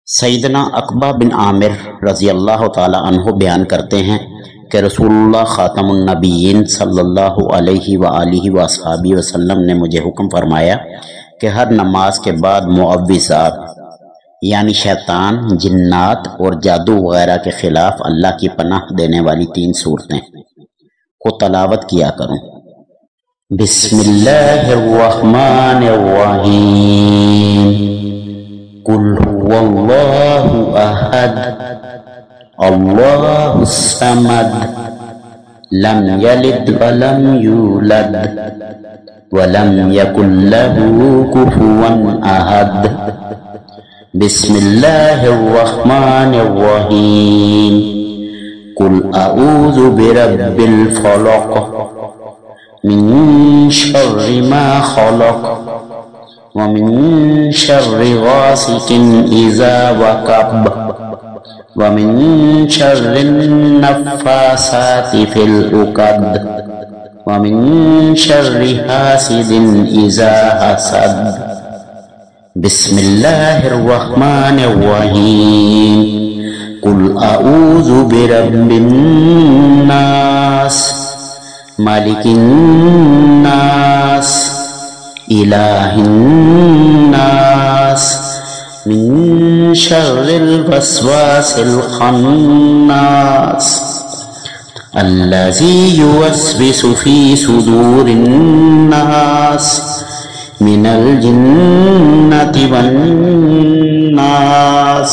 सैयदना Uqba बिन आमिर रज़ी अल्लाह ताला अन्हु बयान करते हैं कि रसूलुल्लाह ख़ातमुन नबिय्यीन सल्लल्लाहु अलैहि व आलिहि व अस्हाबी वसल्लम ने मुझे हुक्म फरमाया कि हर नमाज के बाद मुअव्विज़ात यानी शैतान, जिन्नात और जादू वगैरह के खिलाफ अल्लाह की पनाह देने वाली 3 सूरतें को तलावत किया करूं। बिस्मिल्लाहिर्रहमानिर्रहीम। कुल हुवल्लाहु अहद अल्लाहुस समद लम यलिद वलम यूलद वलम यकुल लहू कुफुवन अहद। बिस्मिल्लाहिर्रहमानिर्रहीम। कुल अऊज़ु बिरब्बिल फलक मिन शर्रि मा खलक व मिन शर्रि गासिकिन इज़ा वक़ब व मिन शर्रिन नफ़्फ़ासाति फ़िल उक़द व मिन शर्रि हासिदिन इज़ा हसद। बिस्मिल्लाहिर्रहमानिर्रहीम। कुल अऊज़ु बिरब्बिन नास मालिकिन नास इलाहिन नास मिन शर्रिल वस्वासिल खन्नास अल्लज़ी युवस्विसु फ़ी सुदूरिन नास मिनल जिन्नति वन नास।